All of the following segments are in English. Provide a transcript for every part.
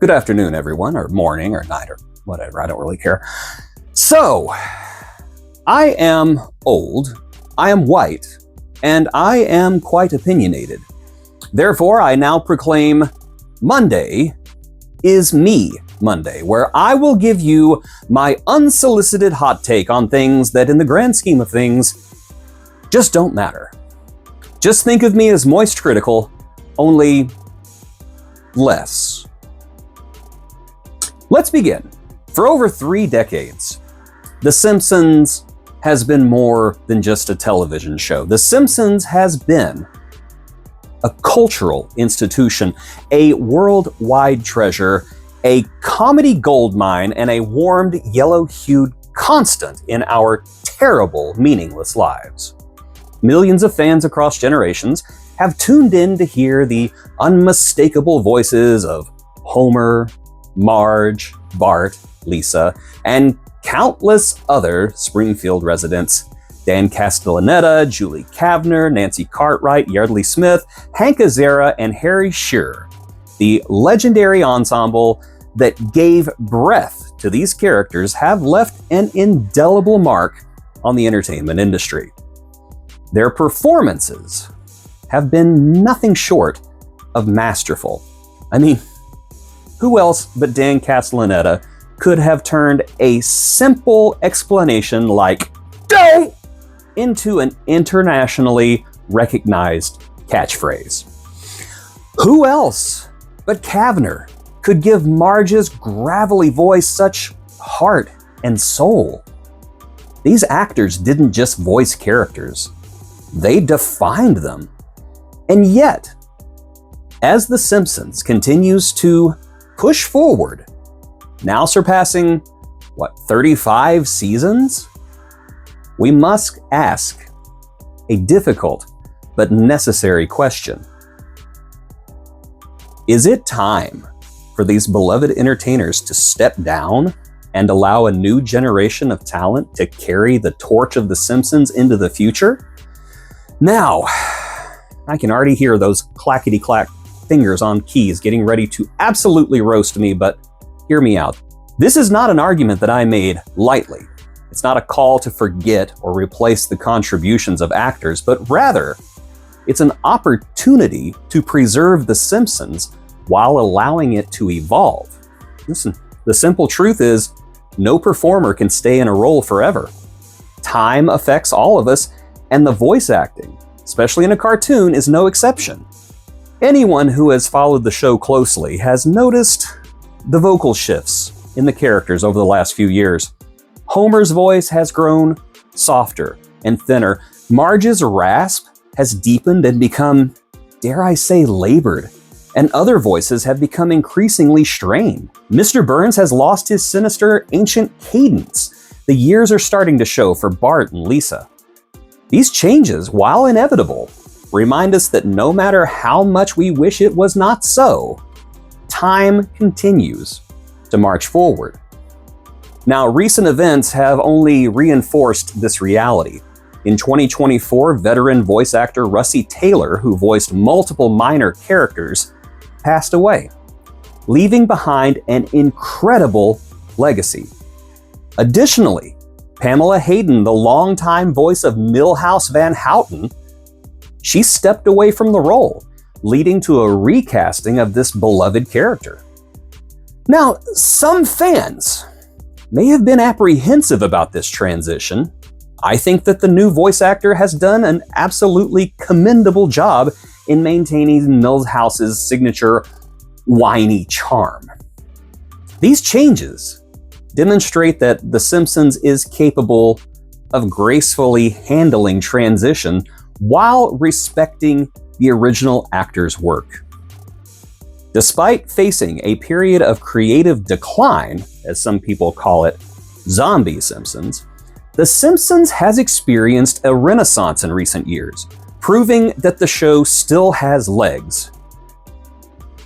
Good afternoon, everyone, or morning, or night, or whatever. I don't really care. So, I am old, I am white, and I am quite opinionated. Therefore, I now proclaim Monday is Me Monday, where I will give you my unsolicited hot take on things that, in the grand scheme of things, just don't matter. Just think of me as moist critical, only less. Let's begin. For over 3 decades, The Simpsons has been more than just a television show. The Simpsons has been a cultural institution, a worldwide treasure, a comedy goldmine, and a warmed, yellow-hued constant in our terrible, meaningless lives. Millions of fans across generations have tuned in to hear the unmistakable voices of Homer, Marge, Bart, Lisa, and countless other Springfield residents. Dan Castellaneta, Julie Kavner, Nancy Cartwright, Yeardley Smith, Hank Azaria, and Harry Shearer. The legendary ensemble that gave breath to these characters have left an indelible mark on the entertainment industry. Their performances have been nothing short of masterful. I mean, who else but Dan Castellaneta could have turned a simple explanation like "don't" into an internationally recognized catchphrase? Who else but Kavner could give Marge's gravelly voice such heart and soul? These actors didn't just voice characters, they defined them. And yet, as The Simpsons continues to push forward, now surpassing, 35 seasons? We must ask a difficult but necessary question. Is it time for these beloved entertainers to step down and allow a new generation of talent to carry the torch of The Simpsons into the future? Now, I can already hear those clackety-clack fingers on keys getting ready to absolutely roast me, but hear me out. This is not an argument that I made lightly. It's not a call to forget or replace the contributions of actors, but rather, it's an opportunity to preserve The Simpsons while allowing it to evolve. Listen, the simple truth is, no performer can stay in a role forever. Time affects all of us, and the voice acting, especially in a cartoon, is no exception. Anyone who has followed the show closely has noticed the vocal shifts in the characters over the last few years. Homer's voice has grown softer and thinner. Marge's rasp has deepened and become, dare I say, labored. And other voices have become increasingly strained. Mr. Burns has lost his sinister, ancient cadence. The years are starting to show for Bart and Lisa. These changes, while inevitable, remind us that no matter how much we wish it was not so, time continues to march forward. Now, recent events have only reinforced this reality. In 2024, veteran voice actor Russi Taylor, who voiced multiple minor characters, passed away, leaving behind an incredible legacy. Additionally, Pamela Hayden, the longtime voice of Milhouse Van Houten, she stepped away from the role, leading to a recasting of this beloved character. Now, some fans may have been apprehensive about this transition. I think that the new voice actor has done an absolutely commendable job in maintaining Milhouse's signature whiny charm. These changes demonstrate that The Simpsons is capable of gracefully handling transition while respecting the original actor's work. Despite facing a period of creative decline, as some people call it, zombie Simpsons, The Simpsons has experienced a renaissance in recent years, proving that the show still has legs.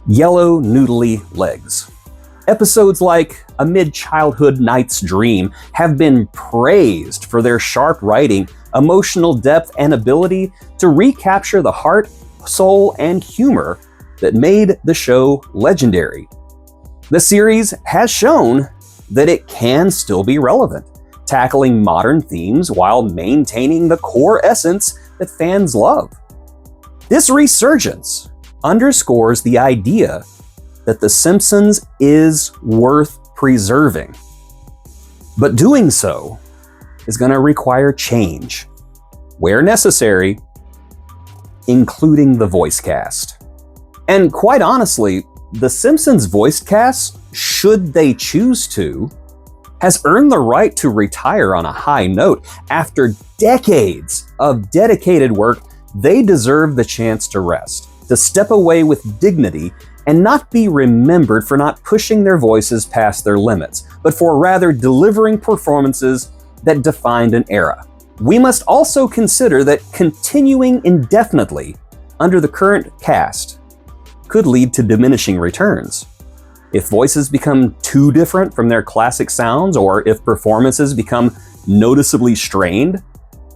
Yellow, noodly legs. Episodes like A Mid-Childhood Night's Dream have been praised for their sharp writing, emotional depth, and ability to recapture the heart, soul, and humor that made the show legendary. The series has shown that it can still be relevant, tackling modern themes while maintaining the core essence that fans love. This resurgence underscores the idea that The Simpsons is worth preserving. But doing so is going to require change, where necessary, including the voice cast. And quite honestly, The Simpsons voice cast, should they choose to, has earned the right to retire on a high note. After decades of dedicated work, they deserve the chance to rest, to step away with dignity and not be remembered for not pushing their voices past their limits, but for rather delivering performances that defined an era. We must also consider that continuing indefinitely under the current cast could lead to diminishing returns. If voices become too different from their classic sounds, or if performances become noticeably strained,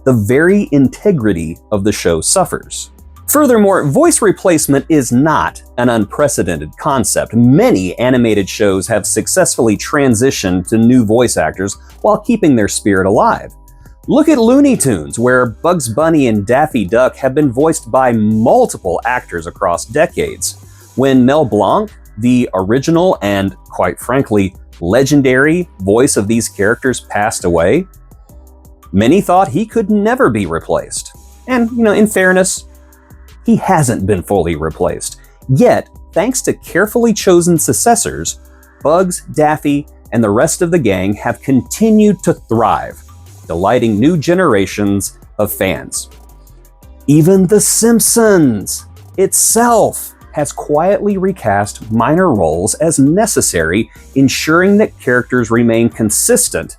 the very integrity of the show suffers. Furthermore, voice replacement is not an unprecedented concept. Many animated shows have successfully transitioned to new voice actors while keeping their spirit alive. Look at Looney Tunes, where Bugs Bunny and Daffy Duck have been voiced by multiple actors across decades. When Mel Blanc, the original and, quite frankly, legendary voice of these characters, passed away, many thought he could never be replaced. And, in fairness, he hasn't been fully replaced. Yet, thanks to carefully chosen successors, Bugs, Daffy, and the rest of the gang have continued to thrive, delighting new generations of fans. Even The Simpsons itself has quietly recast minor roles as necessary, ensuring that characters remain consistent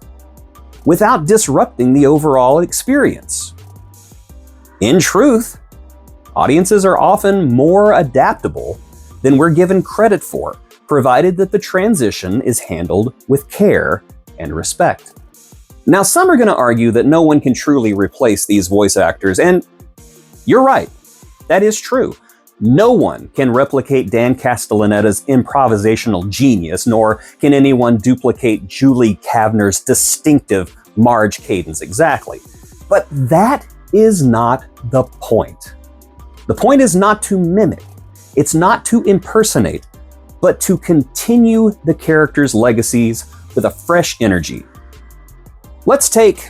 without disrupting the overall experience. In truth, audiences are often more adaptable than we're given credit for, provided that the transition is handled with care and respect. Now, some are going to argue that no one can truly replace these voice actors, and you're right, that is true. No one can replicate Dan Castellaneta's improvisational genius, nor can anyone duplicate Julie Kavner's distinctive Marge cadence exactly. But that is not the point. The point is not to mimic, it's not to impersonate, but to continue the characters' legacies with a fresh energy. Let's take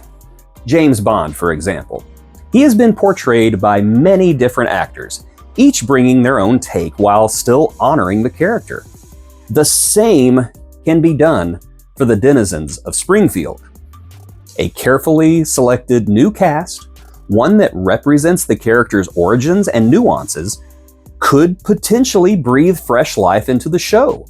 James Bond, for example. He has been portrayed by many different actors, each bringing their own take while still honoring the character. The same can be done for the denizens of Springfield. A carefully selected new cast, one that represents the character's origins and nuances, could potentially breathe fresh life into the show.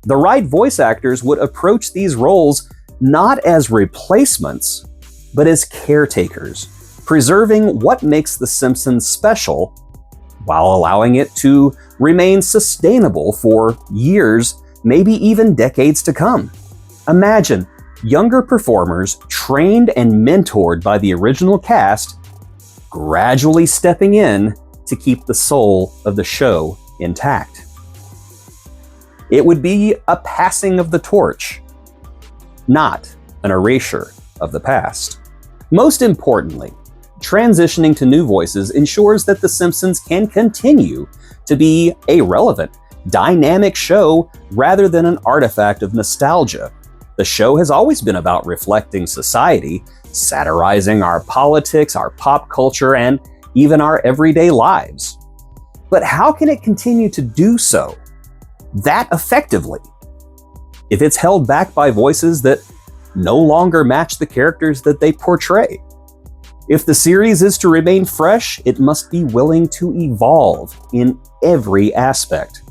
The right voice actors would approach these roles not as replacements, but as caretakers, preserving what makes The Simpsons special while allowing it to remain sustainable for years, maybe even decades to come. Imagine younger performers trained and mentored by the original cast gradually stepping in to keep the soul of the show intact. It would be a passing of the torch, not an erasure of the past. Most importantly, transitioning to new voices ensures that The Simpsons can continue to be a relevant, dynamic show rather than an artifact of nostalgia. The show has always been about reflecting society, satirizing our politics, our pop culture, and even our everyday lives. But how can it continue to do so that effectively if it's held back by voices that no longer match the characters that they portray? If the series is to remain fresh, it must be willing to evolve in every aspect,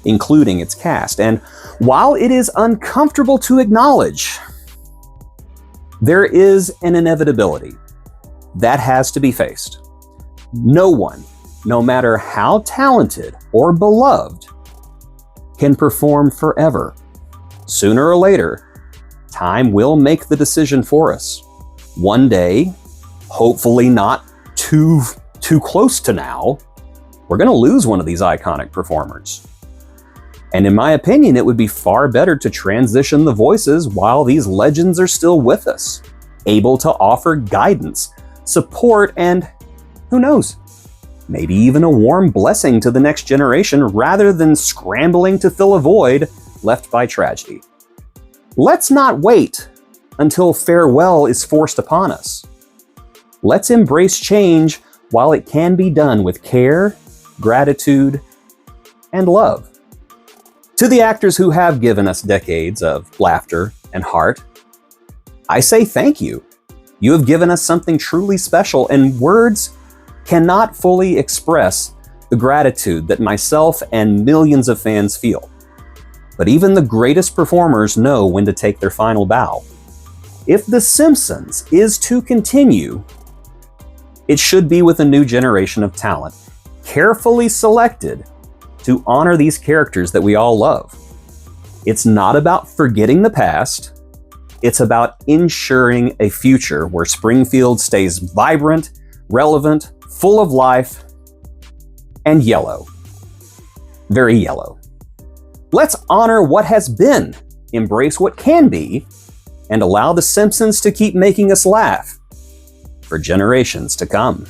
including its cast. And while it is uncomfortable to acknowledge, there is an inevitability that has to be faced. No one, no matter how talented or beloved, can perform forever. Sooner or later, time will make the decision for us. One day, hopefully not too close to now, we're going to lose one of these iconic performers. And in my opinion, it would be far better to transition the voices while these legends are still with us, able to offer guidance, support, and who knows, maybe even a warm blessing to the next generation rather than scrambling to fill a void left by tragedy. Let's not wait until farewell is forced upon us. Let's embrace change while it can be done with care, gratitude, and love. To the actors who have given us decades of laughter and heart, I say thank you. You have given us something truly special, and words cannot fully express the gratitude that myself and millions of fans feel. But even the greatest performers know when to take their final bow. If The Simpsons is to continue, it should be with a new generation of talent, carefully selected to honor these characters that we all love. It's not about forgetting the past, it's about ensuring a future where Springfield stays vibrant, relevant, full of life, and yellow. Very yellow. Let's honor what has been, embrace what can be, and allow The Simpsons to keep making us laugh for generations to come.